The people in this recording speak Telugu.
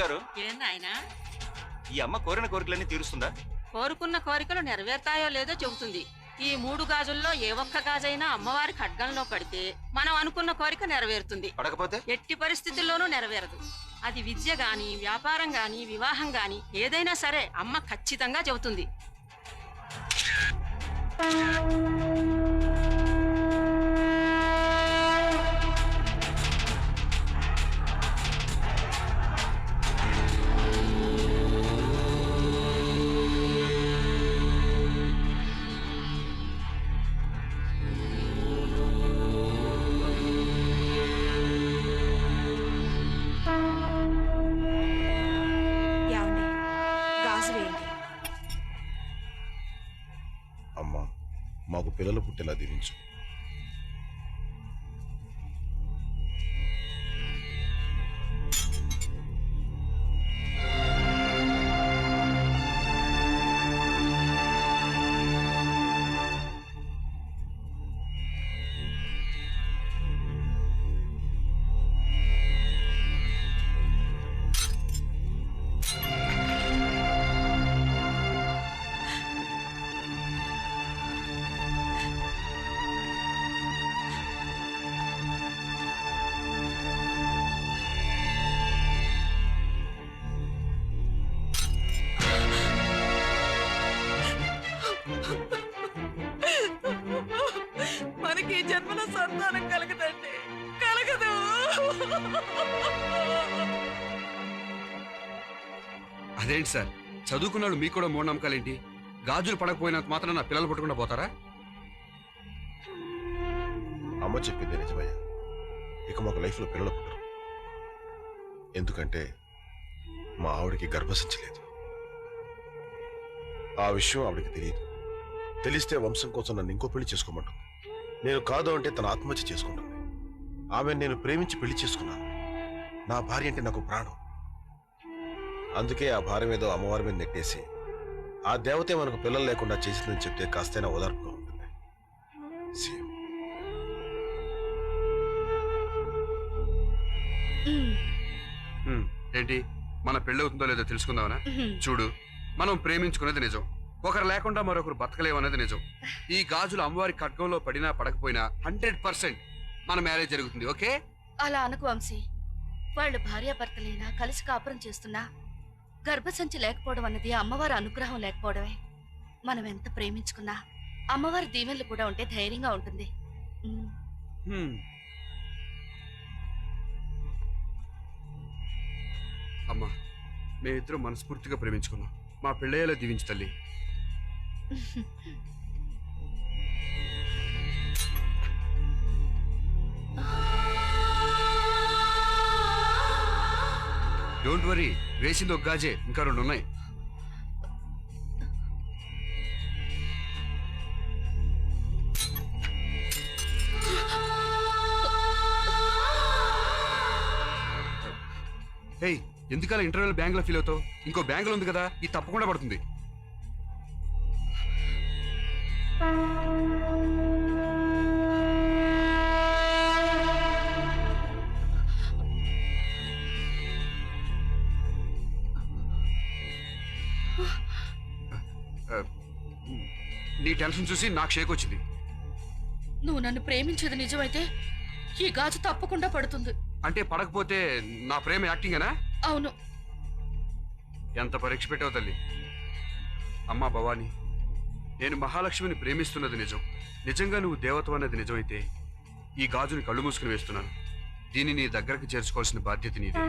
గారు ఏందాయనా ఈ అమ్మ కోరిన కోరికలన్నీ తీరుస్తుందా? కోరుకున్న కోరికలు నెరవేరుతాయో లేదో చెబుతుంది. ఈ 3 గాజుల్లో ఏ ఒక్క గాజైనా అమ్మవారి ఖడ్గంలో పడితే మనం అనుకున్న కోరిక నెరవేరుతుంది. పడకపోతే ఎట్టి పరిస్థితుల్లోనూ నెరవేరదు. అది విద్య గాని, వ్యాపారం గాని, వివాహం గాని ఏదైనా సరే అమ్మ ఖచ్చితంగా చెబుతుంది. అమ్మా, మాకు పిల్లలు పుట్టేలా దీవించు. మనకి ఈ జన్మలో సంతానం కలగదండి, కలగదు. అదేంటి సార్, చదువుకున్నాడు మీకు కూడా మూఢనమ్మకాలేంటి? గాజులు పడకపోయినంత మాత్రం నా పిల్లలు పట్టుకుండా పోతారా? అమ్మ చెప్పింది నిజమయ్యా. ఇక మాకు లైఫ్లో పిల్లలు పుట్టరు. ఎందుకంటే మా ఆవిడకి గర్భసంచి లేదు. ఆ విషయం ఆవిడకి తెలియదు. తెలిస్తే వంశం కోసం నన్ను ఇంకో పెళ్లి చేసుకోమంటుంది. నేను కాదు అంటే తన ఆత్మహత్య చేసుకుంటుంది. ఆమెను నేను ప్రేమించి పెళ్లి చేసుకున్నాను. నా భార్య అంటే నాకు ప్రాణం. అందుకే ఆ భార్య మీద అమ్మవారి మీద నెట్టేసి ఆ దేవతే మనకు పిల్లలు లేకుండా చేసిందని చెప్తే కాస్తైనా ఓదార్పుగా ఉంటుంది. ఏంటి, మన పెళ్ళి అవుతుందో లేదో తెలుసుకుందామనా? చూడు, మనం ప్రేమించుకునేది నిజం, ఒకరు లేకుండా మరొకరు బతకలేమన్నది నిజం. ఈ గాజులు అమ్మవారి ఖడ్గంలో పడినా పడకపోయినా 100% మన మ్యారేజ్ జరుగుతుంది. ఓకే? అలా అనుకు వంశీ. వాళ్ళు భార్యాభర్తలైనా కలిసి కాపురం చేస్తున్నా గర్భసంచి లేకపోవడం అన్నది అమ్మవారి అనుగ్రహం లేకపోవడమే. మనం ఎంత ప్రేమించుకున్నా అమ్మవారి దీవెనలు కూడా ఉంటే ధైర్యంగా ఉంటుంది. అమ్మా, మేమిద్దరం మనస్ఫూర్తిగా ప్రేమించుకున్నాం. మా పెళ్ళయ్యేలా దీవించు తల్లి. డోంట్ వరీ, వేసింది ఒక గాజే, ఇంకా 2 ఉన్నాయి. హేయ్, ఎందుకలా ఇంటర్వ్యూలో బ్యాంక్ లో ఫీల్ అవుతావు? ఇంకో బ్యాంక్ లో ఉంది కదా, ఇది తప్పకుండా పడుతుంది. నీ టెన్షన్ చూసి నాకు షేక్ వచ్చింది. నువ్వు నన్ను ప్రేమించేది నిజమైతే ఈ గాజు తప్పకుండా పడుతుంది. అంటే పడకపోతే నా ప్రేమ యాక్టింగేనా? అవును. ఎంత పరీక్ష పెట్టావు తల్లి. అమ్మా భవానీ, నేను మహాలక్ష్మిని ప్రేమిస్తున్నది నిజం. నిజంగా నువ్వు దేవత అన్నది నిజమైతే ఈ గాజుని కళ్ళు మూసుకుని వేస్తున్నాను. దీన్ని నీ దగ్గరకు చేర్చుకోవాల్సిన బాధ్యత నీదే.